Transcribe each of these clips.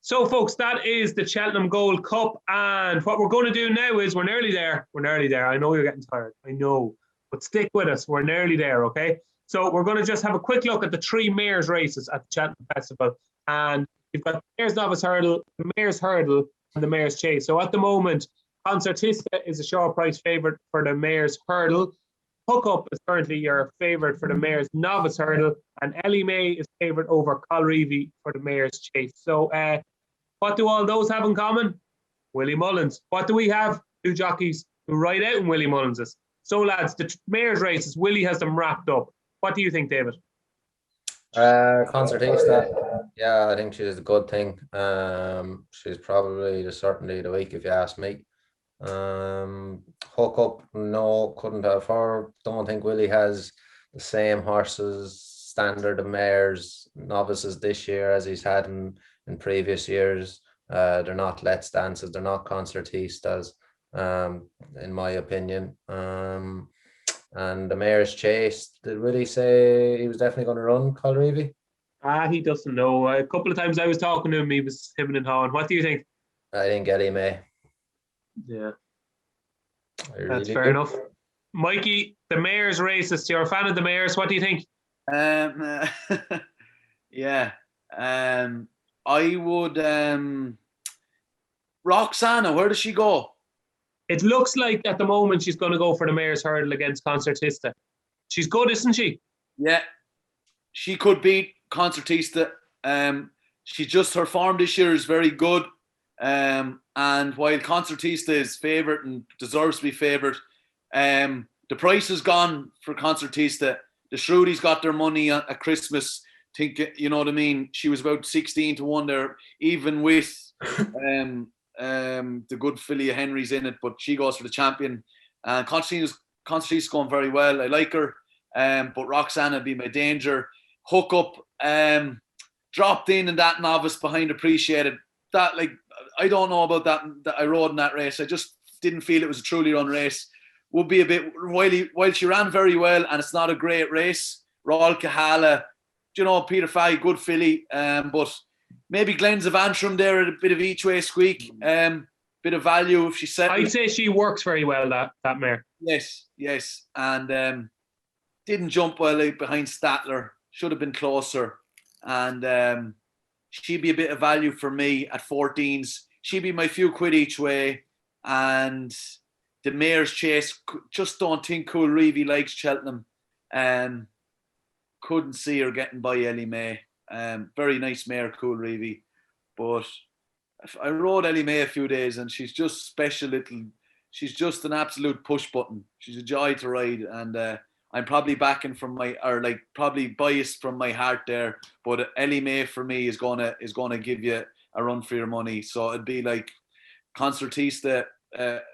So, folks, that is the Cheltenham Gold Cup. And what we're going to do now is we're nearly there. We're nearly there. I know you're getting tired. I know. But stick with us. We're nearly there, okay? So we're going to just have a quick look at the 3 mares races at the Cheltenham Festival. And you've got the Mares Novice Hurdle, the Mares Hurdle, and the Mares Chase. So at the moment, Concertista is a short price favourite for the Mares Hurdle. Hook Up is currently your favourite for the Mares Novice Hurdle. And Ellie May is favourite over Colreevy for the Mares Chase. So what do all those have in common? Willie Mullins. What do we have? 2 jockeys who ride out in Willie Mullins's. So, lads, the mares' races, Willie has them wrapped up. What do you think, David? Concertista. Yeah, I think she's a good thing. She's probably certainly the week, if you ask me. Hook Up, no, couldn't have her. Don't think Willie has the same horses, standard of mares, novices this year as he's had in previous years. They're not Let's Dances, they're not Concertistas, in my opinion. And the Mares Chase, did Willie say he was definitely going to run Colreevy? He doesn't know. A couple of times I was talking to him, he was hemming and hawing. What do you think? I think Ellie May. Yeah. That's fair enough. Mikey, the mares races, you're a fan of the mares. What do you think? Yeah. I would Roxana, where does she go? It looks like at the moment she's going to go for the Mares Hurdle against Concertista. She's good, isn't she? Yeah. She could beat Concertista. She just, her form this year is very good. And while Concertista is favourite and deserves to be favourite, the price is gone for Concertista. The Shrewdies got their money at Christmas. Think, you know what I mean? She was about 16 to 1 there, even with the good filly of Henry's in it, but she goes for the champion. And Concertista's going very well. I like her, but Roxana would be my danger. Hook Up dropped in that novice behind Appreciated. That, like, I don't know about that I rode in that race. I just didn't feel it was a truly run race. Would be a bit, while she ran very well, and it's not a great race. Rawl Kahala, Peter Fahey, good filly, but maybe Glens of Antrim there at a bit of each way squeak, bit of value if she set. I'd say she works very well, that mare. Yes, and didn't jump well behind Statler. Should have been closer, and she'd be a bit of value for me at 14s. She'd be my few quid each way, and the Mares Chase. Just don't think Colreevy likes Cheltenham. Couldn't see her getting by Ellie May. Very nice mare, Colreevy, but I rode Ellie May a few days, and she's just special little. She's just an absolute push button. She's a joy to ride, and I'm probably probably biased from my heart there. But Ellie May for me is gonna give you a run for your money. So it'd be like Concertista,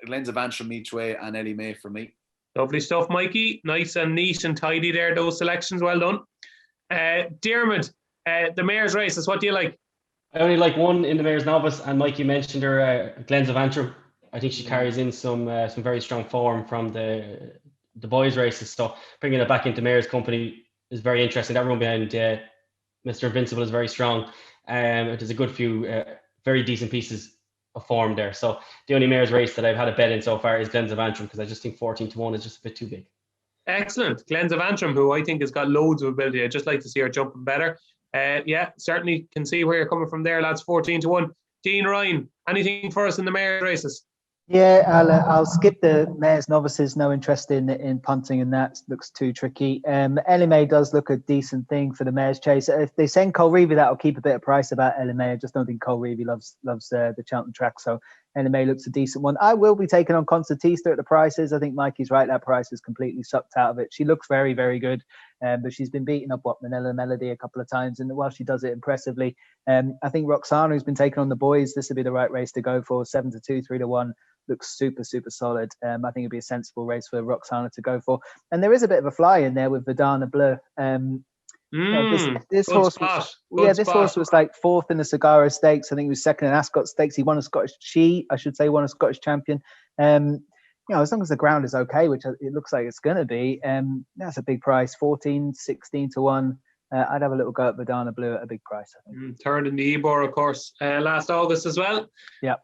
Glens of Antrim each way, and Ellie May for me. Lovely stuff, Mikey. Nice and neat and tidy there, those selections. Well done. Diarmuid, the mares races, what do you like? I only like one in the Mares Novice, and Mikey mentioned her, Glens of Antrim. I think she carries in some very strong form from the boys' races. So bringing it back into Mares Company is very interesting. That run behind Mr. Invincible is very strong. There's a good few very decent pieces of form there. So the only mares race that I've had a bet in so far is Glens of Antrim, because I just think 14 to 1 is just a bit too big. Excellent. Glens of Antrim, who I think has got loads of ability. I'd just like to see her jumping better. Yeah, certainly can see where you're coming from there, lads. 14 to 1. Dean Ryan, anything for us in the mares races? Yeah, I'll skip the mares novices. No interest in punting, and that looks too tricky. Ellie May does look a decent thing for the mares chase. If they send Colreevy, that'll keep a bit of price about Ellie May. I just don't think Colreevy loves the Cheltenham track, so Ellie May looks a decent one. I will be taking on Concertista at the prices. I think Mikey's right; that price is completely sucked out of it. She looks very, very good, but she's been beating up Manila Melody a couple of times, and while she does it impressively, I think Roxana, who's been taking on the boys, this would be the right race to go for. 7 to 2, 3 to 1. Looks super, super solid. I think it'd be a sensible race for Roxana to go for. And there is a bit of a fly in there with Verdana Bleu. This horse was like 4th in the Sagara Stakes. I think he was 2nd in Ascot Stakes. He won a Scottish won a Scottish champion. As long as the ground is okay, which it looks like it's going to be, that's a big price. 14, 16 to 1. I'd have a little go at Badana Blue at a big price, I think. Third in the Ebor, of course, last August as well. Yeah.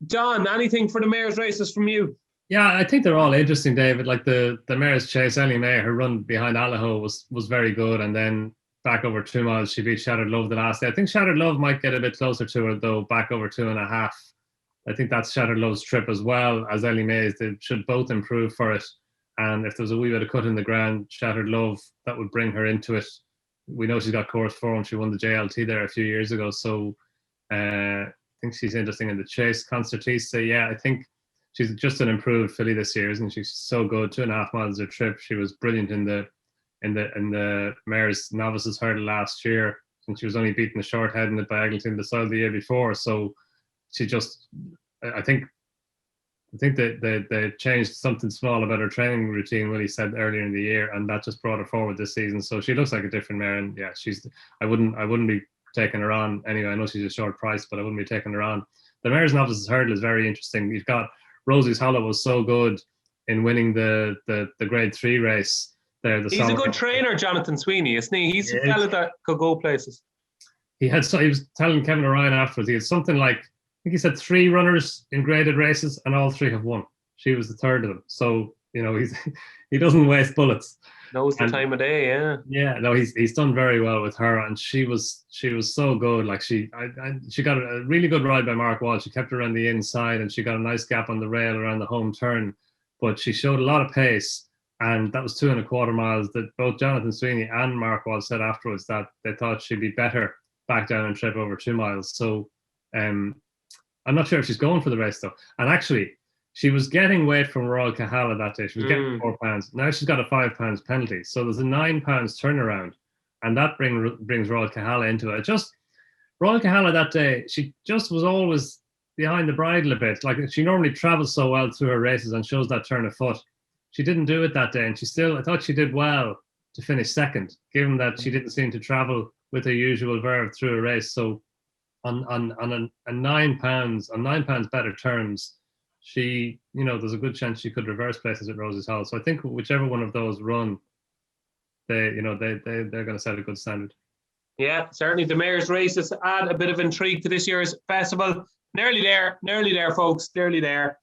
John, anything for the mares' races from you? Yeah, I think they're all interesting, David. Like the mare's chase, Ellie May, her run behind Allaho was very good, and then back over 2 miles, she beat Shattered Love the last day. I think Shattered Love might get a bit closer to her, though, back over 2.5. I think that's Shattered Love's trip as well as Ellie May's. They should both improve for it. And if there's a wee bit of cut in the ground, Shattered Love, that would bring her into it. We know she's got course 4 and she won the JLT there a few years ago. So I think she's interesting in the chase. Concertista, yeah, I think she's just an improved filly this year, isn't she? She's so good. 2.5 miles a trip. She was brilliant in the Mares Novices Hurdle last year, and she was only beating the short head in it by Eglinton the style the year before. So she just, I think that they changed something small about her training routine, Willie said earlier in the year, and that just brought her forward this season. So she looks like a different mare, and yeah, I wouldn't be taking her on anyway. I know she's a short price, but I wouldn't be taking her on. The Mares Novices Hurdle is very interesting. You've got Rosie's Hollow was so good in winning the Grade 3 race there. He's a good trainer, Jonathan Sweeney, isn't he? He's a fella that could go places. He was telling Kevin O'Ryan afterwards, he had something like, I think he said 3 runners in graded races and all 3 have won. She was the third of them. So, you know, he doesn't waste bullets. Knows the time of day, yeah. Yeah, no, he's done very well with her, and she was so good. Like she got a really good ride by Mark Wall. She kept her around the inside, and she got a nice gap on the rail around the home turn. But she showed a lot of pace, and that was 2.25 miles. That both Jonathan Sweeney and Mark Wall said afterwards that they thought she'd be better back down and trip over 2 miles. So, I'm not sure if she's going for the race though. And actually, she was getting weight from Royal Kahala that day. She was getting £4. Now she's got a £5 penalty. So there's a £9 turnaround. And that brings Royal Kahala into it. Royal Kahala that day, she just was always behind the bridle a bit. Like she normally travels so well through her races and shows that turn of foot. She didn't do it that day. And I thought she did well to finish second, given that she didn't seem to travel with her usual verve through a race. So on £9 better terms, she, you know, there's a good chance she could reverse places at Rosie's Hall. So I think whichever one of those run, they're going to set a good standard. Yeah, certainly the mares' races add a bit of intrigue to this year's festival. Nearly there, folks, nearly there.